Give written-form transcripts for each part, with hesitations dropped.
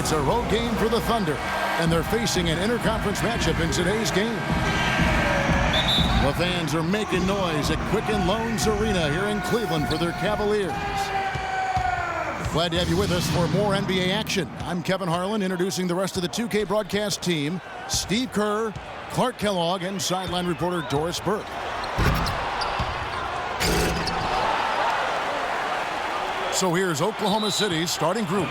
It's a road game for the Thunder, and they're facing an interconference matchup in today's game. The fans are making noise at Quicken Loans Arena here in Cleveland for their Cavaliers. Glad to have you with us for more NBA action. I'm Kevin Harlan, introducing the rest of the 2K broadcast team: Steve Kerr, Clark Kellogg, and sideline reporter Doris Burke. So here's Oklahoma City's starting group.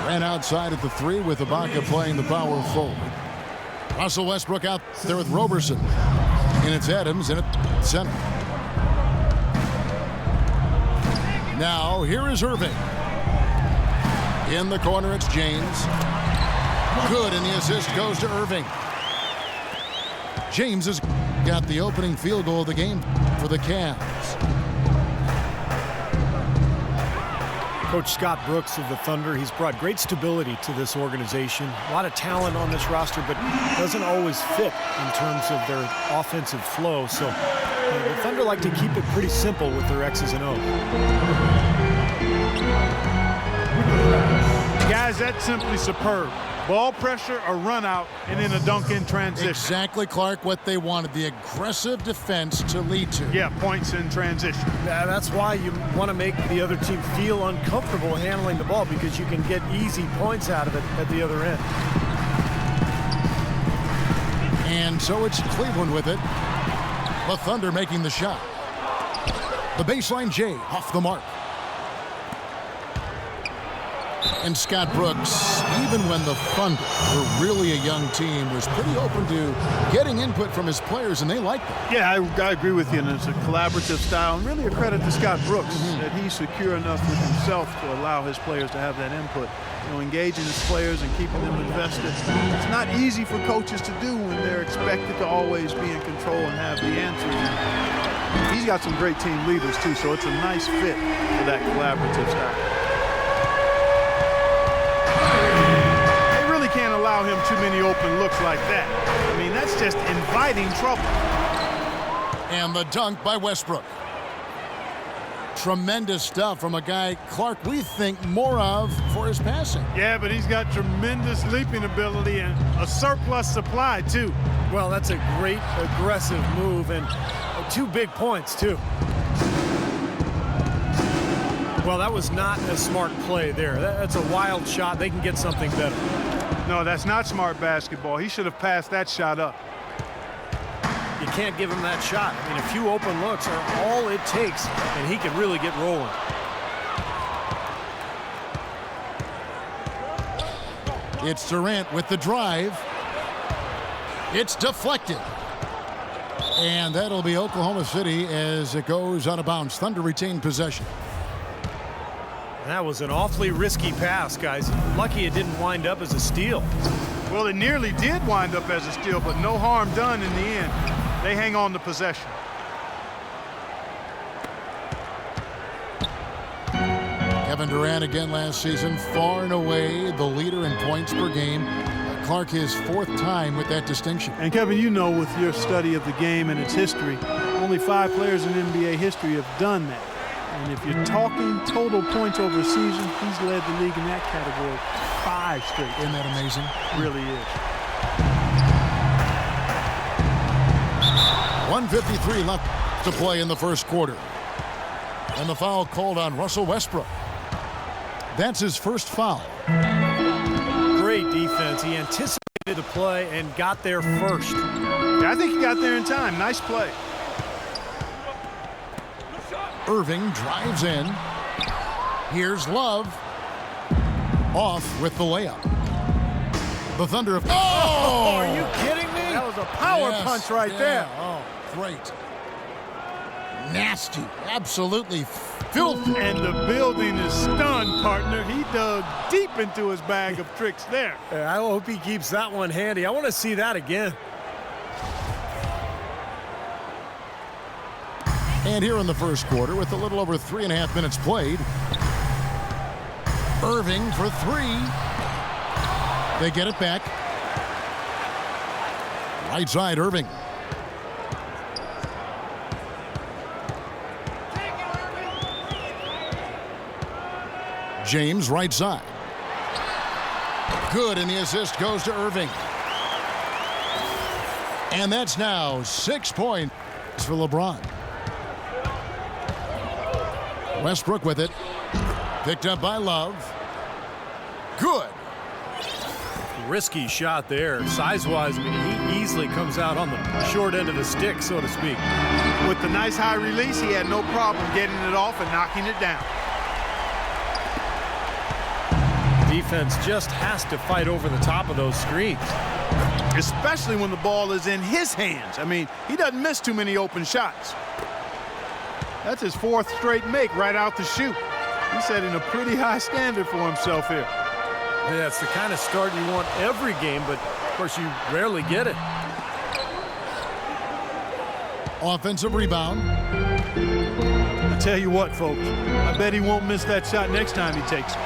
Ran outside at the 3 with Ibaka playing the power forward. Russell Westbrook out there with Roberson. And it's Adams in at center. Now here is Irving. In the corner it's James. Good, and the assist goes to Irving. James has got the opening field goal of the game for the Cavs. Coach Scott Brooks of the Thunder, he's brought great stability to this organization. A lot of talent on this roster, but doesn't always fit in terms of their offensive flow. So the Thunder like to keep it pretty simple with their X's and O's. Guys, that's simply superb. Ball pressure, a run out, and then a dunk in transition. Exactly, Clark, what they wanted, the aggressive defense to lead to. Yeah, points in transition. Yeah, that's why you want to make the other team feel uncomfortable handling the ball, because you can get easy points out of it at the other end. And so it's Cleveland with it. The Thunder making the shot. The baseline J off the mark. And Scott Brooks, even when the Thunder were really a young team, was pretty open to getting input from his players, and they liked it. Yeah, I agree with you, and it's a collaborative style, and really a credit to Scott Brooks that he's secure enough with himself to allow his players to have that input. You know, engaging his players and keeping them invested. It's not easy for coaches to do when they're expected to always be in control and have the answers. And he's got some great team leaders, too, so it's a nice fit for that collaborative style. Can't allow him too many open looks like that. I mean, that's just inviting trouble. And the dunk by Westbrook. Tremendous stuff from a guy, Clark, we think more of for his passing. Yeah, but he's got tremendous leaping ability and a surplus supply, too. Well, that's a great aggressive move, and 2 big points, too. Well, that was not a smart play there. That's a wild shot. They can get something better. No, that's not smart basketball. He should have passed that shot up. You can't give him that shot. I mean, a few open looks are all it takes, and he can really get rolling. It's Durant with the drive. It's deflected. And that'll be Oklahoma City as it goes out of bounds. Thunder retain possession. That was an awfully risky pass, guys. Lucky it didn't wind up as a steal. Well, it nearly did wind up as a steal, but no harm done in the end. They hang on to possession. Kevin Durant again last season, far and away the leader in points per game. Clark, his 4th time with that distinction. And Kevin, you know, with your study of the game and its history, only 5 players in NBA history have done that. And if you're talking total points over a season, he's led the league in that category 5 straight. Isn't that amazing? It really is. 1:53 left to play in the first quarter. And the foul called on Russell Westbrook. That's his first foul. Great defense. He anticipated the play and got there first. Yeah, I think he got there in time. Nice play. Irving drives in. Here's Love. Off with the layup. The Thunder have... Oh! Are you kidding me? That was a power punch right there. Oh, great. Nasty. Absolutely filthy. And the building is stunned, partner. He dug deep into his bag of tricks there. I hope he keeps that one handy. I want to see that again. And here in the first quarter, with a little over 3.5 minutes played, Irving for 3. They get it back. Right side, Irving. James, right side. Good, and the assist goes to Irving. And that's now 6 points for LeBron. Westbrook with it. Picked up by Love. Good. Risky shot there. Size-wise, I mean, he easily comes out on the short end of the stick, so to speak. With the nice high release, he had no problem getting it off and knocking it down. Defense just has to fight over the top of those screens. Especially when the ball is in his hands. I mean, he doesn't miss too many open shots. That's his 4th straight make right out the chute. He's setting a pretty high standard for himself here. Yeah, it's the kind of start you want every game, but of course you rarely get it. Offensive rebound. I tell you what, folks, I bet he won't miss that shot next time he takes it.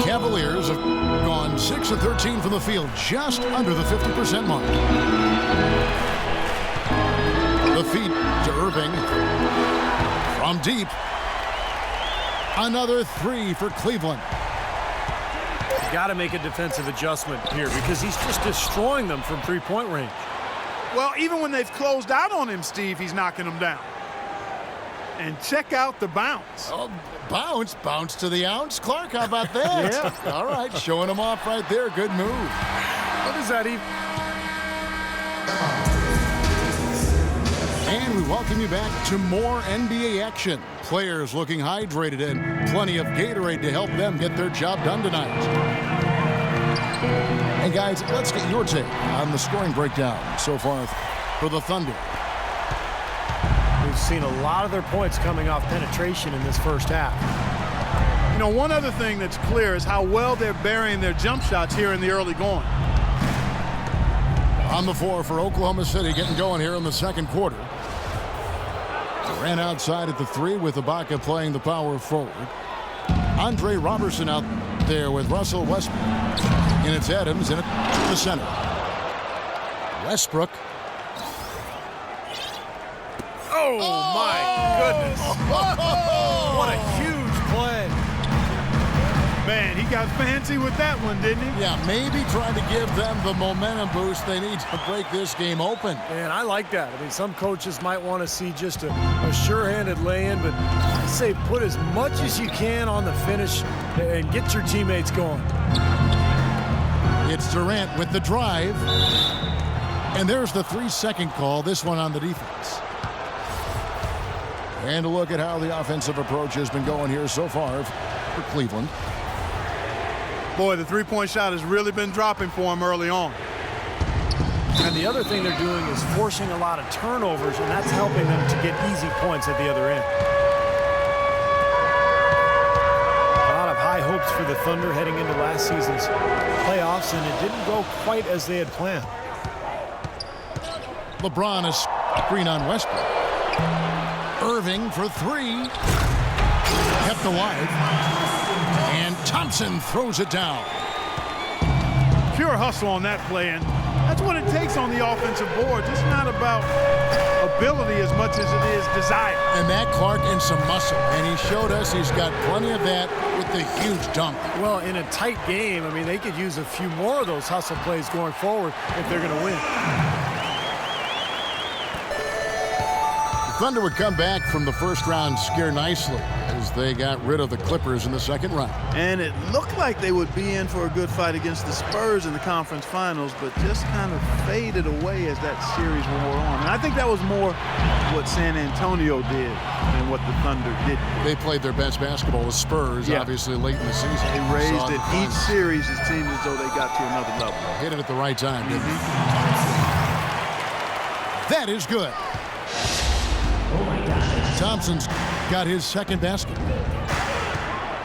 Cavaliers have gone 6 of 13 from the field, just under the 50% mark. The feed to Irving. From deep. Another 3 for Cleveland. You got to make a defensive adjustment here because he's just destroying them from three-point range. Well, even when they've closed out on him, Steve, he's knocking them down. And check out the bounce. Oh, bounce to the ounce. Clark, how about that? Yeah. All right, showing him off right there. Good move. What is that even? And we welcome you back to more NBA action. Players looking hydrated and plenty of Gatorade to help them get their job done tonight. And guys, let's get your take on the scoring breakdown so far for the Thunder. We've seen a lot of their points coming off penetration in this first half. You know, one other thing that's clear is how well they're burying their jump shots here in the early going. On the floor for Oklahoma City, getting going here in the second quarter. Ran outside at the 3 with Ibaka playing the power forward. Andre Robertson out there with Russell Westbrook. And it's Adams in the center. Westbrook. Oh, my goodness. What a huge play. Man, he got fancy with that one, didn't he? Yeah, maybe trying to give them the momentum boost they need to break this game open. Man, I like that. I mean, some coaches might want to see just a sure-handed lay-in, but I say put as much as you can on the finish and get your teammates going. It's Durant with the drive. And there's the 3-second call, this one on the defense. And a look at how the offensive approach has been going here so far for Cleveland. Boy, the three-point shot has really been dropping for him early on. And the other thing they're doing is forcing a lot of turnovers, and that's helping them to get easy points at the other end. A lot of high hopes for the Thunder heading into last season's playoffs, and it didn't go quite as they had planned. LeBron is screen on Westbrook. Irving for 3. Kept alive. And Thompson throws it down. Pure hustle on that play, and that's what it takes on the offensive board. It's not about ability as much as it is desire. And that, Clark, and some muscle. And he showed us he's got plenty of that with the huge dunk. Well, in a tight game, I mean, they could use a few more of those hustle plays going forward if they're going to win. Thunder would come back from the first round scare nicely as they got rid of the Clippers in the second round. And it looked like they would be in for a good fight against the Spurs in the conference finals, but just kind of faded away as that series wore on. And I think that was more what San Antonio did than what the Thunder did. They played their best basketball with Spurs, obviously, late in the season. They raised it each series. It seemed as though they got to another level. Hit it at the right time, didn't they? That is good. Thompson's got his second basket.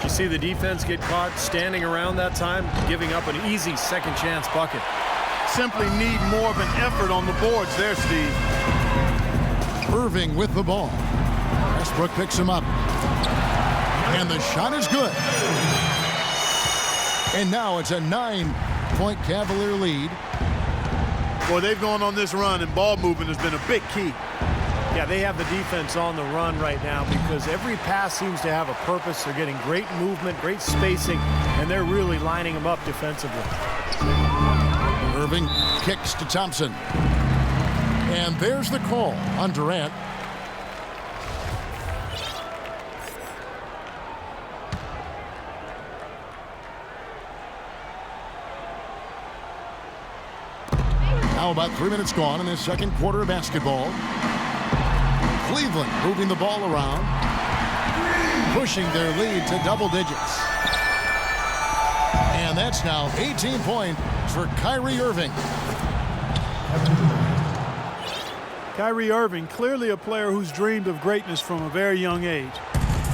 You see the defense get caught standing around that time, giving up an easy second chance bucket. Simply need more of an effort on the boards there, Steve. Irving with the ball. Westbrook picks him up. And the shot is good. And now it's a 9-point Cavalier lead. Boy, they've gone on this run, and ball movement has been a big key. Yeah, they have the defense on the run right now because every pass seems to have a purpose. They're getting great movement, great spacing, and they're really lining them up defensively. Irving kicks to Thompson. And there's the call on Durant. Now about 3 minutes gone in this second quarter of basketball. Cleveland moving the ball around, pushing their lead to double digits. And that's now 18 points for Kyrie Irving. Kyrie Irving, clearly a player who's dreamed of greatness from a very young age.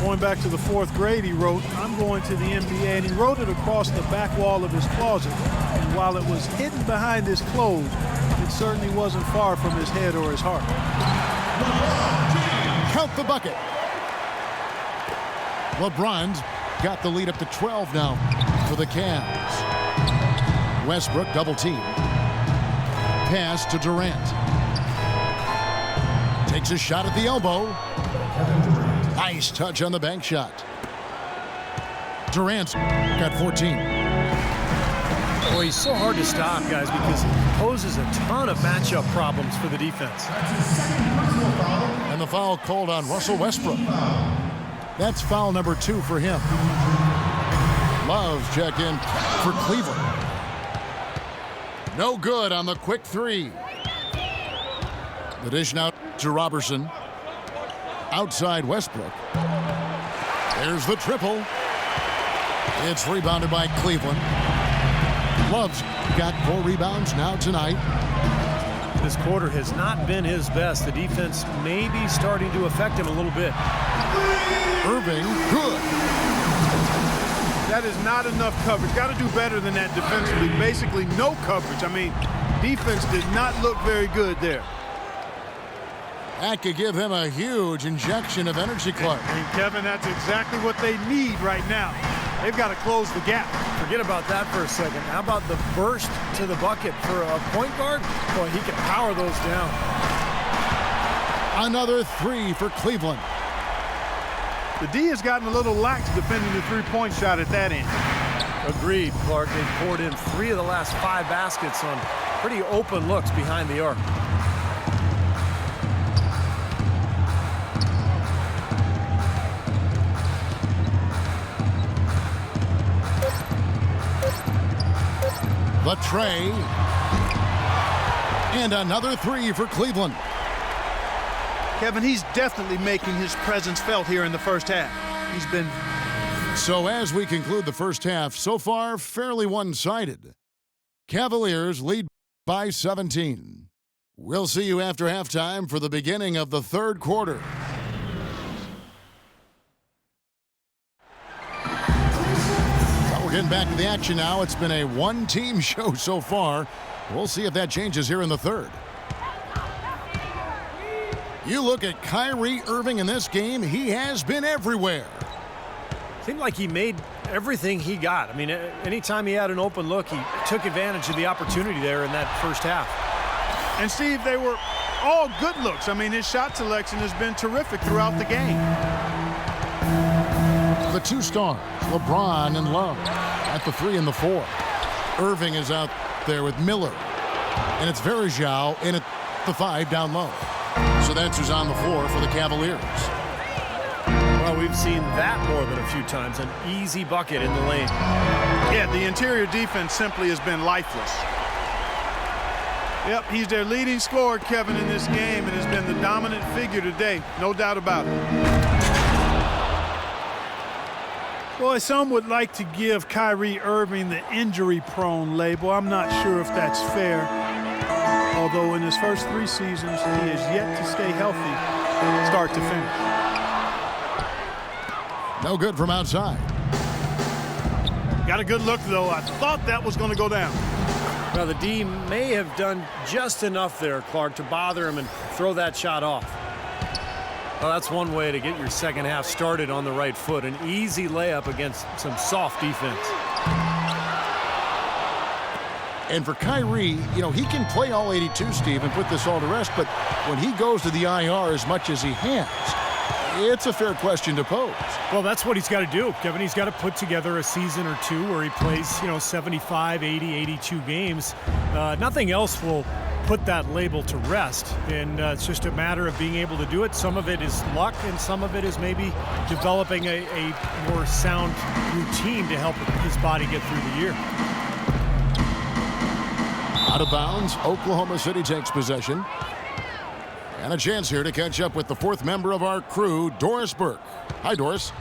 Going back to the 4th grade, he wrote, "I'm going to the NBA," and he wrote it across the back wall of his closet. And while it was hidden behind his clothes, it certainly wasn't far from his head or his heart. Count the bucket. LeBron's got the lead up to 12 now for the Cavs. Westbrook double team. Pass to Durant. Takes a shot at the elbow. Nice touch on the bank shot. Durant's got 14. Boy, he's so hard to stop, guys, because he poses a ton of matchup problems for the defense. And the foul called on Russell Westbrook. That's foul number 2 for him. Love's check in for Cleveland. No good on the quick three. The dish now to Robertson. Outside Westbrook. There's the triple. It's rebounded by Cleveland. Love's got 4 rebounds now tonight. This quarter has not been his best. The defense may be starting to affect him a little bit. Irving, good. That is not enough coverage. Got to do better than that defensively. Basically no coverage. I mean, defense did not look very good there. That could give him a huge injection of energy, Clark. And Kevin, that's exactly what they need right now. They've got to close the gap. Forget about that for a second. How about the burst to the bucket for a point guard? Boy, he can power those down. Another 3 for Cleveland. The D has gotten a little lax defending the three-point shot at that end. Agreed, Clark. They've poured in 3 of the last 5 baskets on pretty open looks behind the arc. The tray. And another 3 for Cleveland. Kevin, he's definitely making his presence felt here in the first half. He's been... So as we conclude the first half, so far fairly one-sided. Cavaliers lead by 17. We'll see you after halftime for the beginning of the third quarter. We're getting back to the action now. It's been a one-team show so far. We'll see if that changes here in the third. You look at Kyrie Irving in this game, he has been everywhere. Seemed like he made everything he got. I mean, anytime he had an open look, he took advantage of the opportunity there in that first half. And Steve, they were all good looks. I mean, his shot selection has been terrific throughout the game. The 2 stars, LeBron and Love, at the 3 and the 4. Irving is out there with Miller. And it's Verjao in at the 5 down low. So that's who's on the floor for the Cavaliers. Well, we've seen that more than a few times. An easy bucket in the lane. Yeah, the interior defense simply has been lifeless. Yep, he's their leading scorer, Kevin, in this game, and has been the dominant figure today. No doubt about it. Boy, some would like to give Kyrie Irving the injury-prone label. I'm not sure if that's fair. Although in his first 3 seasons, he has yet to stay healthy start to finish. No good from outside. Got a good look, though. I thought that was going to go down. Now, the D may have done just enough there, Clark, to bother him and throw that shot off. Well, that's one way to get your second half started on the right foot. An easy layup against some soft defense. And for Kyrie, he can play all 82, Steve, and put this all to rest. But when he goes to the IR as much as he has, it's a fair question to pose. Well, that's what he's got to do, Kevin. He's got to put together a season or two where he plays, 75, 80, 82 games. Nothing else will put that label to rest, and it's just a matter of being able to do it. Some of it is luck, and some of it is maybe developing a more sound routine to help his body get through the year. Out of bounds, Oklahoma City takes possession. And a chance here to catch up with the fourth member of our crew, Doris Burke. Hi, Doris.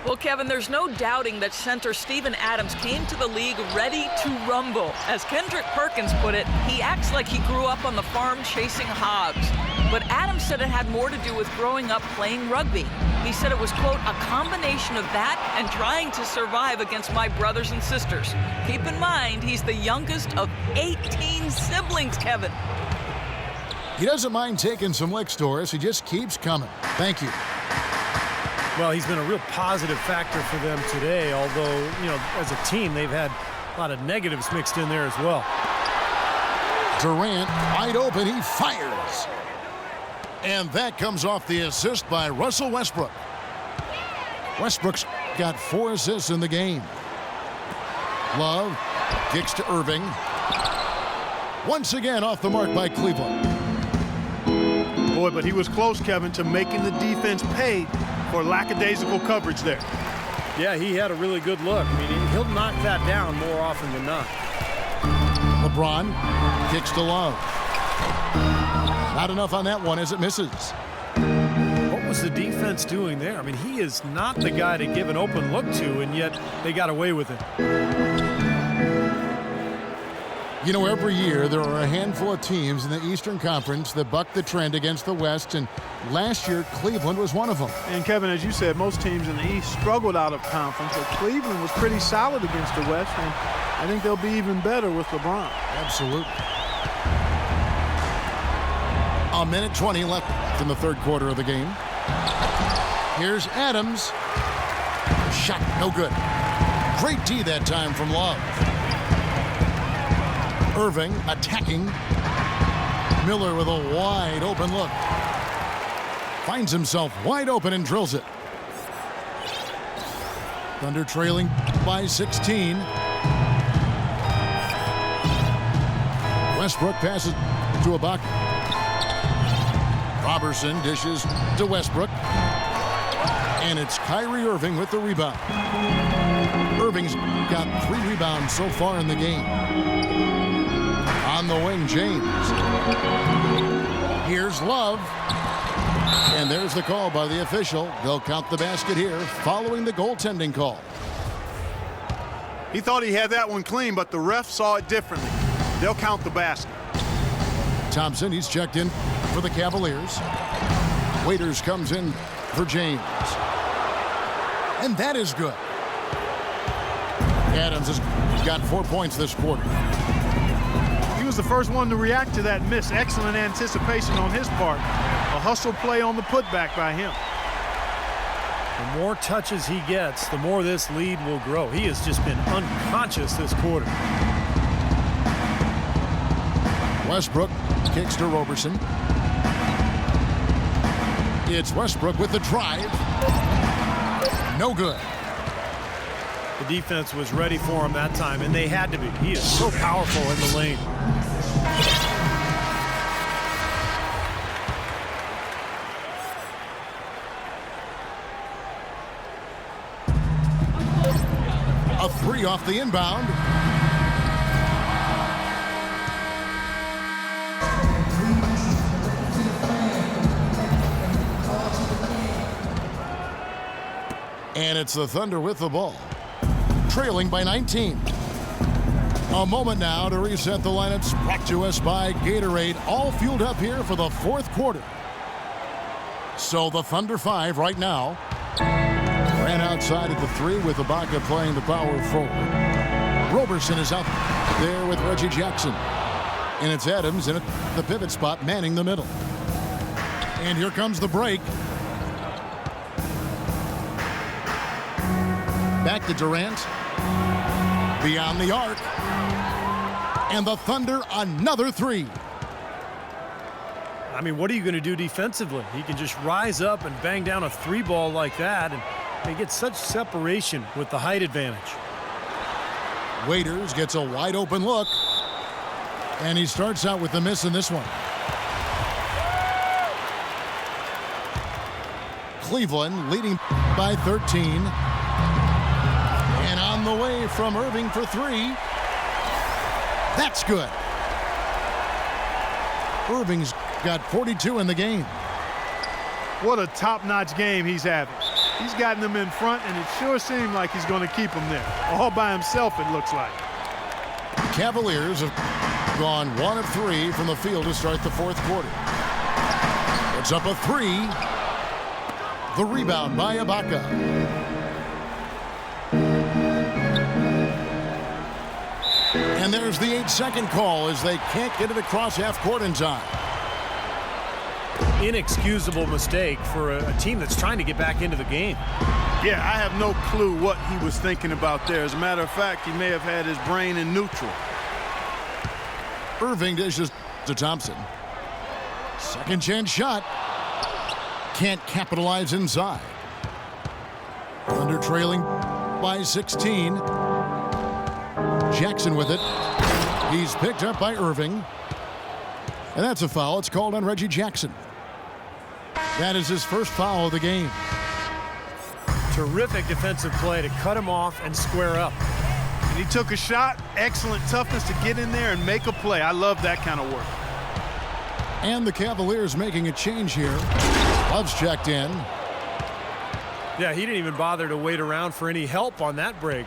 Well, Kevin, there's no doubting that center Steven Adams came to the league ready to rumble. As Kendrick Perkins put it, he acts like he grew up on the farm chasing hogs. But Adams said it had more to do with growing up playing rugby. He said it was, quote, a combination of that and trying to survive against my brothers and sisters. Keep in mind, he's the youngest of 18 siblings, Kevin. He doesn't mind taking some licks, Doris. He just keeps coming. Thank you. Well, he's been a real positive factor for them today, although, as a team, they've had a lot of negatives mixed in there as well. Durant, wide open, he fires. And that comes off the assist by Russell Westbrook. Westbrook's got 4 assists in the game. Love kicks to Irving. Once again off the mark by Cleveland. Boy, but he was close, Kevin, to making the defense pay for lackadaisical coverage there. Yeah, he had a really good look. I mean, he'll knock that down more often than not. LeBron kicks to Love. Not enough on that one as it misses. What was the defense doing there? I mean, he is not the guy to give an open look to, and yet they got away with it. Every year there are a handful of teams in the Eastern Conference that buck the trend against the West, and last year Cleveland was one of them. And Kevin, as you said, most teams in the East struggled out of conference, but Cleveland was pretty solid against the West, and I think they'll be even better with LeBron. Absolutely. A minute 20 left in the third quarter of the game. Here's Adams. Shot no good. Great D that time from Love. Irving attacking. Miller with a wide open look. Finds himself wide open and drills it. Thunder trailing by 16. Westbrook passes to Ibaka. Robertson dishes to Westbrook. And it's Kyrie Irving with the rebound. Irving's got 3 rebounds so far in the game. On the wing, James. Here's Love. And there's the call by the official. They'll count the basket here following the goaltending call. He thought he had that one clean, but the ref saw it differently. They'll count the basket. Thompson, he's checked in for the Cavaliers. Waiters comes in for James. And that is good. Adams has got 4 points this quarter. He was the first one to react to that miss. Excellent anticipation on his part. A hustle play on the putback by him. The more touches he gets, the more this lead will grow. He has just been unconscious this quarter. Westbrook kicks to Robertson. It's Westbrook with the drive. No good. The defense was ready for him that time, and they had to be. He is so powerful in the lane. A 3 off the inbound. And it's the Thunder with the ball, trailing by 19. A moment now to reset the lineups, brought to us by Gatorade, all fueled up here for the fourth quarter. So the Thunder 5 right now. Ran outside at the 3 with Ibaka playing the power forward. Robertson is out there with Reggie Jackson. And it's Adams in the pivot spot, manning the middle. And here comes the break. Back to Durant. Beyond the arc. And the Thunder another three. I mean, what are you going to do defensively? He can just rise up and bang down a three ball like that, and they get such separation with the height advantage. Waiters gets a wide open look, and he starts out with the miss in this one. Cleveland leading by 13. And on the way from Irving for three. That's good. Irving's got 42 in the game. What a top-notch game he's having. He's gotten them in front, and it sure seemed like he's going to keep them there. All by himself, it looks like. Cavaliers have gone 1 of 3 from the field to start the fourth quarter. It's up a three. The rebound by Ibaka. And there's the 8-second call as they can't get it across half court in time. Inexcusable mistake for a team that's trying to get back into the game. Yeah, I have no clue what he was thinking about there. As a matter of fact, he may have had his brain in neutral. Irving dishes to Thompson. Second chance shot. Can't capitalize inside. Thunder trailing by 16. Jackson with it. He's picked up by Irving. And that's a foul. It's called on Reggie Jackson. That is his first foul of the game. Terrific defensive play to cut him off and square up. And he took a shot. Excellent toughness to get in there and make a play. I love that kind of work. And the Cavaliers making a change here. Love's checked in. Yeah, he didn't even bother to wait around for any help on that break.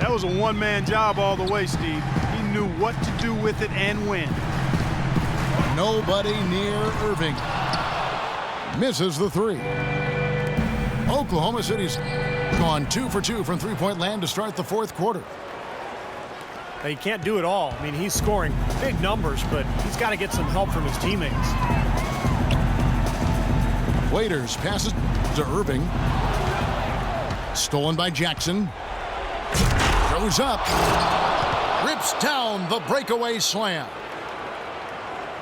That was a one-man job all the way, Steve. He knew what to do with it and when. Nobody near Irving. Misses the three. Oklahoma City's gone 2 for 2 from three-point land to start the fourth quarter. He can't do it all. I mean, he's scoring big numbers, but he's got to get some help from his teammates. Waiters passes to Irving. Stolen by Jackson. Goes up. Rips down the breakaway slam.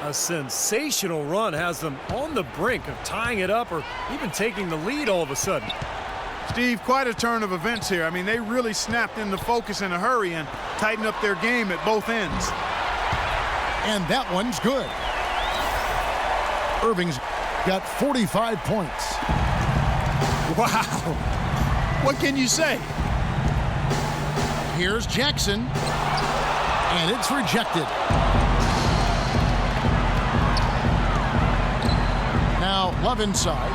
A sensational run has them on the brink of tying it up or even taking the lead all of a sudden. Steve, quite a turn of events here. I mean, they really snapped into focus in a hurry and tightened up their game at both ends. And that one's good. Irving's got 45 points. Wow. What can you say? Here's Jackson. And it's rejected. Now Love inside.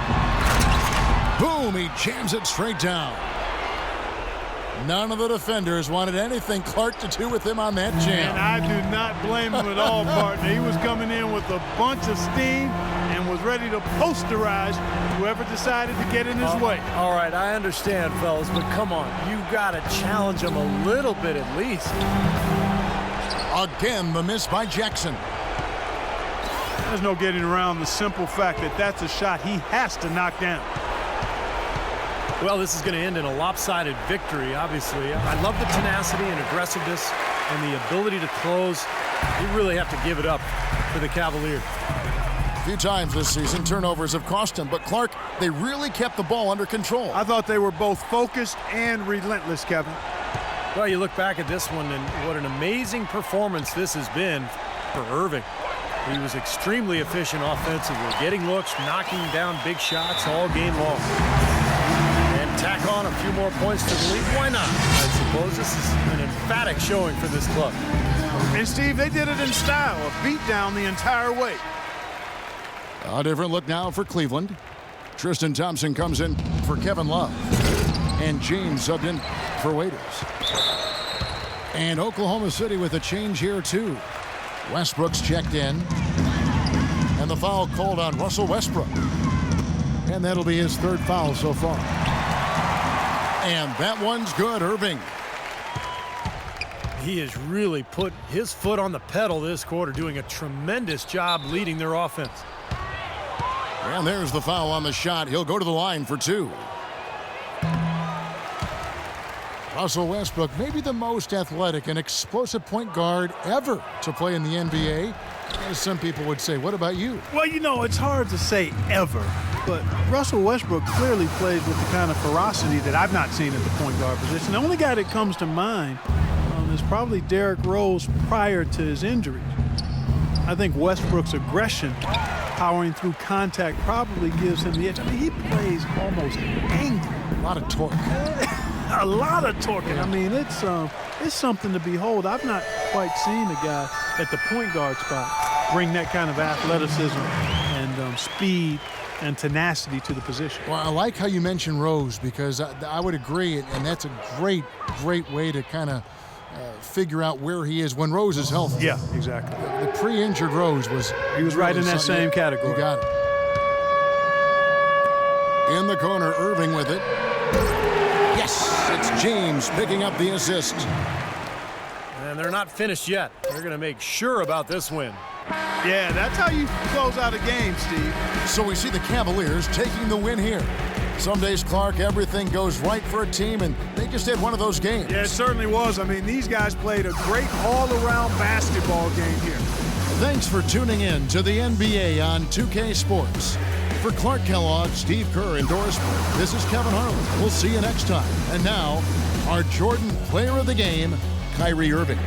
Boom, he jams it straight down. None of the defenders wanted anything Clark to do with him on that jam. And I do not blame him at all, partner. He was coming in with a bunch of steam and was ready to posterize whoever decided to get in his way. All right, I understand, fellas, but come on. You got to challenge him a little bit at least. Again, the miss by Jackson. There's no getting around the simple fact that that's a shot he has to knock down. Well, this is going to end in a lopsided victory, obviously. I love the tenacity and aggressiveness and the ability to close. You really have to give it up for the Cavaliers. A few times this season, turnovers have cost him, but Clark, they really kept the ball under control. I thought they were both focused and relentless, Kevin. Well, you look back at this one, and what an amazing performance this has been for Irving. He was extremely efficient offensively, getting looks, knocking down big shots all game long. And tack on a few more points to the lead. Why not? I suppose this is an emphatic showing for this club. And, Steve, they did it in style, a beat down the entire way. A different look now for Cleveland. Tristan Thompson comes in for Kevin Love. And James subbed in for Waiters. And Oklahoma City with a change here, too. Westbrook's checked in. And the foul called on Russell Westbrook. And that'll be his third foul so far. And that one's good, Irving. He has really put his foot on the pedal this quarter, doing a tremendous job leading their offense. And there's the foul on the shot. He'll go to the line for two. Russell Westbrook, maybe the most athletic and explosive point guard ever to play in the NBA. As some people would say, what about you? Well, you know, it's hard to say ever, but Russell Westbrook clearly plays with the kind of ferocity that I've not seen at the point guard position. The only guy that comes to mind is probably Derrick Rose prior to his injury. I think Westbrook's aggression, powering through contact, probably gives him the edge. I mean, he plays almost angry. A lot of torque. A lot of torque. I mean, it's something to behold. I've not quite seen a guy at the point guard spot bring that kind of athleticism and speed and tenacity to the position. Well, I like how you mentioned Rose, because I would agree, and that's a great way to kind of figure out where he is when Rose is healthy. Yeah, exactly. The pre-injured Rose was... He was right in that same category. You got it. In the corner, Irving with it. Yes, it's James picking up the assist. And they're not finished yet. They're going to make sure about this win. Yeah, that's how you close out a game, Steve. So we see the Cavaliers taking the win here. Some days, Clark, everything goes right for a team, and they just had one of those games. Yeah, it certainly was. I mean, these guys played a great all-around basketball game here. Thanks for tuning in to the NBA on 2K Sports. For Clark Kellogg, Steve Kerr, and Doris Burke, this is Kevin Harlan. We'll see you next time. And now, our Jordan Player of the Game, Kyrie Irving.